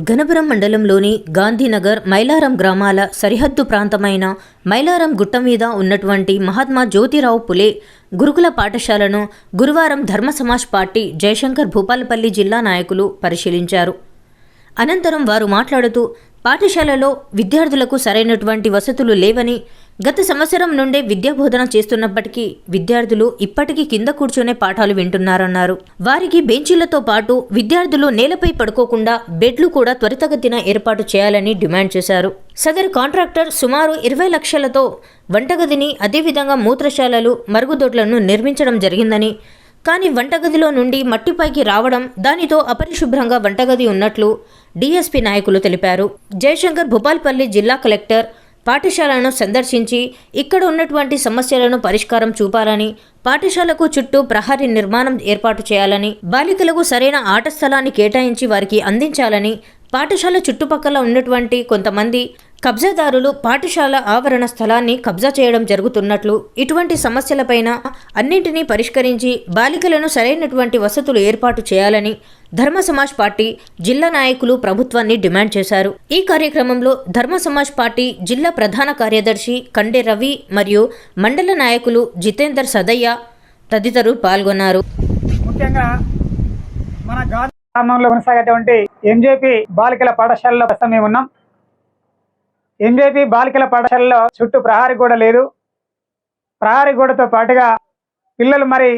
గణపురం మండలంలోని గాంధీనగర్ మైలారం గ్రామాల సరిహద్దు ప్రాంతమైన మైలారం గుట్ట మీద ఉన్నటువంటి మహాత్మా జ్యోతిరావు పులే గురుకుల పాఠశాలను గురువారం ధర్మ సమాజ్ పార్టీ జయశంకర్ భూపాలపల్లి జిల్లా నాయకులు పరిశీలించారు. అనంతరం వారు మాట్లాడుతూ పాఠశాలలో విద్యార్థులకు సరైనటువంటి వసతులు లేవని, గత సంవత్సరం నుండే విద్యాబోధన చేస్తున్నప్పటికీ విద్యార్థులు ఇప్పటికీ కింద కూర్చొనే పాఠాలు వింటున్నారన్నారు. వారికి బెంచీలతో పాటు విద్యార్థులు నేలపై పడుకోకుండా బెడ్లు కూడా త్వరితగతిన ఏర్పాటు చేయాలని డిమాండ్ చేశారు. సదరు కాంట్రాక్టర్ సుమారు 20 లక్షలతో వంటగదిని, అదేవిధంగా మూత్రశాలలు, మరుగుదొడ్లను నిర్మించడం జరిగిందని, కానీ వంటగదిలో నుండి మట్టిపైకి రావడం, దానితో అపరిశుభ్రంగా వంటగది ఉన్నట్లు డీఎస్పీ నాయకులు తెలిపారు. జయశంకర్ భూపాలపల్లి జిల్లా కలెక్టర్ పాఠశాలను సందర్శించి ఇక్కడ ఉన్నటువంటి సమస్యలను పరిష్కారం చూపాలని, పాఠశాలకు చుట్టూ ప్రహరీ నిర్మాణం ఏర్పాటు చేయాలని, బాలికలకు సరైన ఆట స్థలాన్ని కేటాయించి వారికి అందించాలని, పాఠశాల చుట్టుపక్కల ఉన్నటువంటి కొంతమంది కబ్జాదారులు పాఠశాల ఆవరణ స్థలాన్ని కబ్జా చేయడం జరుగుతున్నట్లు, ఇటువంటి సమస్యలపైన అన్నింటినీ పరిష్కరించి బాలికలను సరైనటువంటి వసతులు ఏర్పాటు చేయాలని ధర్మ సమాజ్ పార్టీ జిల్లా నాయకులు ప్రభుత్వాన్ని డిమాండ్ చేశారు. ఈ కార్యక్రమంలో ధర్మ సమాజ్ పార్టీ జిల్లా ప్రధాన కార్యదర్శి కండే రవి మరియు మండల నాయకులు జితేందర్ సదయ్య తదితరులు పాల్గొన్నారు. ముఖ్యంగా మన గ్రామంలో కొనసాగేటువంటి ఎంజేపీ బాలికల పాఠశాలలో ప్రస్తుతం మేము ఉన్నాం. ఎంజేపీ బాలికల పాఠశాలలో చుట్టూ ప్రహరీ గోడ లేదు. ప్రహరీ గోడతో పాటుగా పిల్లలు మరి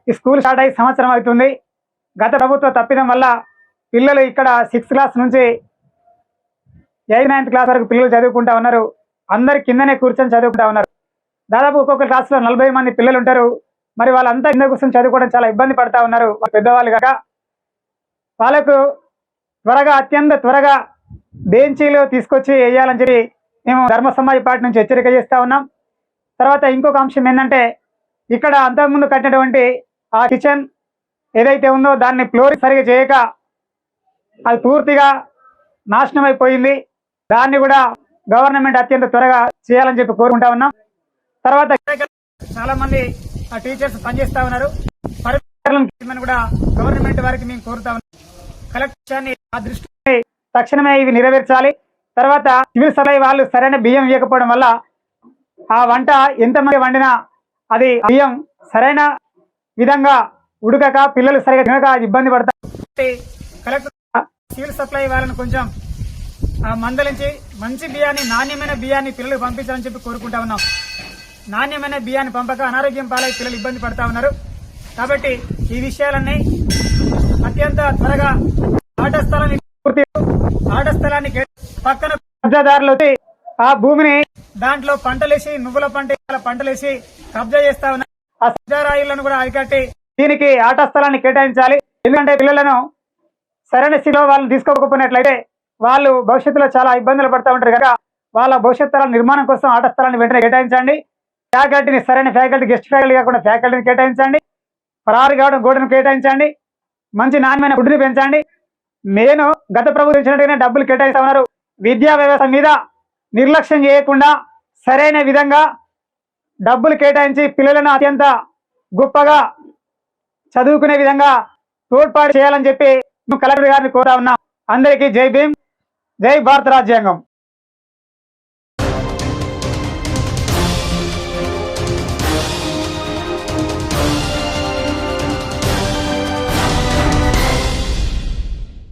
ఈ స్కూల్ స్టార్ట్ అయ్యి సంవత్సరం అవుతుంది. గత ప్రభుత్వ తప్పిదం వల్ల పిల్లలు ఇక్కడ 6th క్లాస్ నుంచి 8th 9th క్లాస్ వరకు పిల్లలు చదువుకుంటా ఉన్నారు. అందరు కిందనే కూర్చొని చదువుకుంటా ఉన్నారు. దాదాపు ఒక్కొక్క క్లాస్లో 40 మంది పిల్లలు ఉంటారు. మరి వాళ్ళంతా కింద కూర్చొని చదువుకోవడం చాలా ఇబ్బంది పడతా ఉన్నారు. పెద్దవాళ్ళు కాక వాళ్ళకు అత్యంత త్వరగా బెంచీలు తీసుకొచ్చి వేయాలని చెప్పి మేము ధర్మ సమాజ్ పార్టీ నుంచి హెచ్చరిక చేస్తూ ఉన్నాం. తర్వాత ఇంకొక అంశం ఏంటంటే, ఇక్కడ అంతకుముందు కట్టినటువంటి ఆ కిచెన్ ఏదైతే ఉందో దాన్ని ఫ్లోరింగ్ సరిగా చేయక అది పూర్తిగా నాశనం అయిపోయింది. దాన్ని కూడా గవర్నమెంట్ అత్యంత త్వరగా చేయాలని చెప్పి కోరుకుంటా ఉన్నాం. తర్వాత చాలా మంది ఆ టీచర్స్ పనిచేస్తా ఉన్నారు. పరిపాలన కూడా గవర్నమెంట్ వారికి మేము కోరుతా ఉన్నాం. కలెక్టర్ ఆ దృష్టి తక్షణమే ఇవి నెరవేర్చాలి. తర్వాత సివిల్ సప్లై వాళ్ళు సరైన బియ్యం ఇవ్వకపోవడం వల్ల ఆ వంట ఎంతమంది వండినా అది బియ్యం సరైన విధంగా ఉడకక పిల్లలు సరిగా తినక ఇబ్బంది పడతారు. కలెక్టర్ సివిల్ సప్లై వాళ్ళని కొంచెం మందలించి మంచి బియ్యాన్ని, నాణ్యమైన బియ్యాన్ని పిల్లలకు పంపించాలని చెప్పి కోరుకుంటా ఉన్నాం. నాణ్యమైన బియ్యాన్ని పంపక అనారోగ్యం పాలై పిల్లలు ఇబ్బంది పడతా ఉన్నారు. కాబట్టి ఈ విషయాలన్నీ అత్యంత త్వరగా ఆట స్థలాన్ని పక్కన కబ్జాదారులు వచ్చి ఆ భూమిని దాంట్లో పంటలేసి, నువ్వుల పంటలేసి కబ్జా చేస్తా ఉన్నారు. ఆ కబ్జారాయిలను కూడా అరికట్టి దీనికి ఆట స్థలాన్ని కేటాయించాలి. ఎందుకంటే పిల్లలను సరైన స్థితిలో వాళ్ళని తీసుకోకపోయినట్లయితే వాళ్ళు భవిష్యత్తులో చాలా ఇబ్బందులు పడుతూ ఉంటారు కనుక వాళ్ళ భవిష్యత్ తరాల నిర్మాణం కోసం ఆట స్థలాన్ని వెంటనే కేటాయించండి. ఫ్యాకల్టీని సరైన ఫ్యాకల్టీ, గెస్ట్ ఫ్యాకల్టీ కాకుండా ఫ్యాకల్టీని కేటాయించండి. ప్రహరీ గోడను కేటాయించండి. మంచి నాణ్యమైన ఫుడ్ని పెంచండి. నేను గత ప్రభుత్వం ఇచ్చినట్టుగానే డబ్బులు కేటాయిస్తా ఉన్నారు. విద్యా వ్యవస్థ మీద నిర్లక్ష్యం చేయకుండా సరైన విధంగా డబ్బులు కేటాయించి పిల్లలను అత్యంత గొప్పగా చదువుకునే విధంగా తోడ్పాటు చేయాలని చెప్పి కలెక్టర్ గారిని కోరా ఉన్నాం. అందరికీ జై భీమ్, జై భారత రాజ్యాంగం.